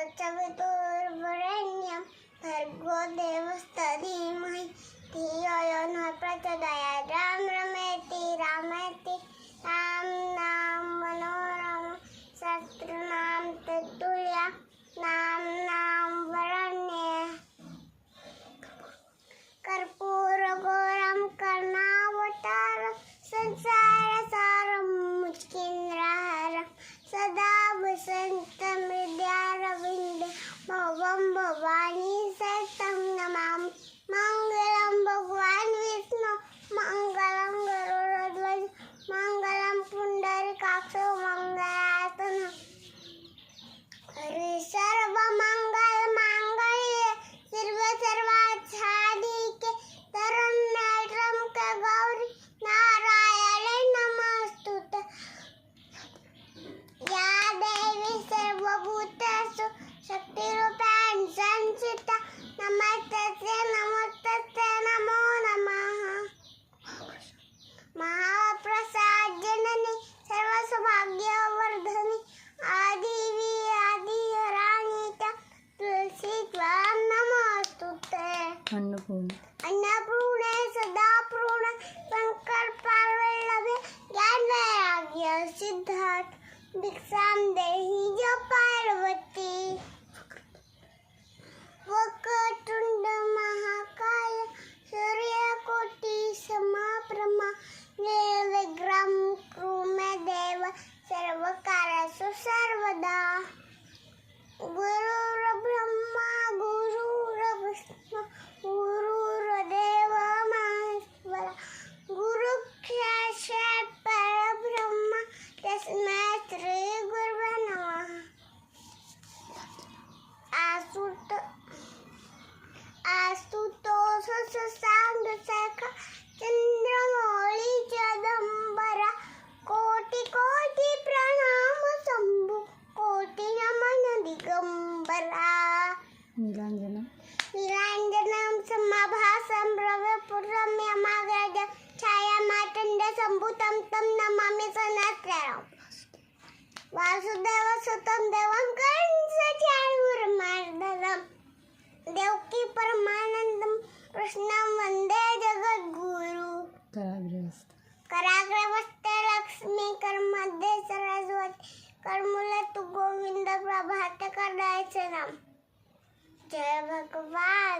तत्सवितुर्वरेण्यं भर्गो देवस्य धीमहि धियो यो नः प्रचोदयात्। राम रमेति रामेति राम नाम मनोरम शस्त्रनाम तत्तुल्यं नाम वरेण्यं कर्पूरगौरं करुणावतारं संसारसारं मुचकीन्द्रहारं सदा वसन्तं हृदयारविन्दे भवं भवानी सहितं नमामि। मङ्गलं भगवान् विष्णु मङ्गलं गरुडध्वज मङ्गलं पुण्डरीकाक्ष मङ्गलायतनं। सर्वमङ्गलमाङ्गल्ये शिवे सर्वार्थसाधिके शरण्ये गौरी नारायणे नमोस्तुते। या देवी सर्वभूतेषु शक्तिरूपेण संस्थिता नमस्तस्यै नमस्तस्यै नमो नमः। महाप्रसादजननी सर्वसौभाग्यवर्धिनी आदिवी आदिराणी तुलसी त्वां नमोस्तुते। अन्नपूर्णे सदापूर्णे शंकर पार्वल्लभे ज्ञानवैराग्य सिद्धार्थ भिक्षां देहि जो पार्वती। वक्रतुंड महाकाय सूर्यकोटि समप्रभा निर्विघ्नं कुरु मे देव सर्वकार्येषु सर्वदा। गुरुर्ब्रह्मा गुरुर्विष्णु गुरुर्देवो महेश्वरः गुरुसाक्षात् परब्रह्म तस्मै श्री गुरवे नमः। आशुतोष शशांक शेखर चंद्रमौळी जगदंबरा कोटि कोटि प्रणाम शंभु कोटि नमन दिगंबरा। नीलांजनं समाभासं भव्यपुरं यमाग्रजं छायामातण्डसम्भूतं तं नमामि सनत्कुमारं। वासुदेवसुतं देवं कंसचाणूरमर्दनं देवकी परमानन्दं कृष्णं वन्दे जगद्गुरु। कराग्रवस्थे लक्ष्मी करमध्ये सरस्वती करमुले गोविंद प्रभात करदायचे नाम। जय भगवान।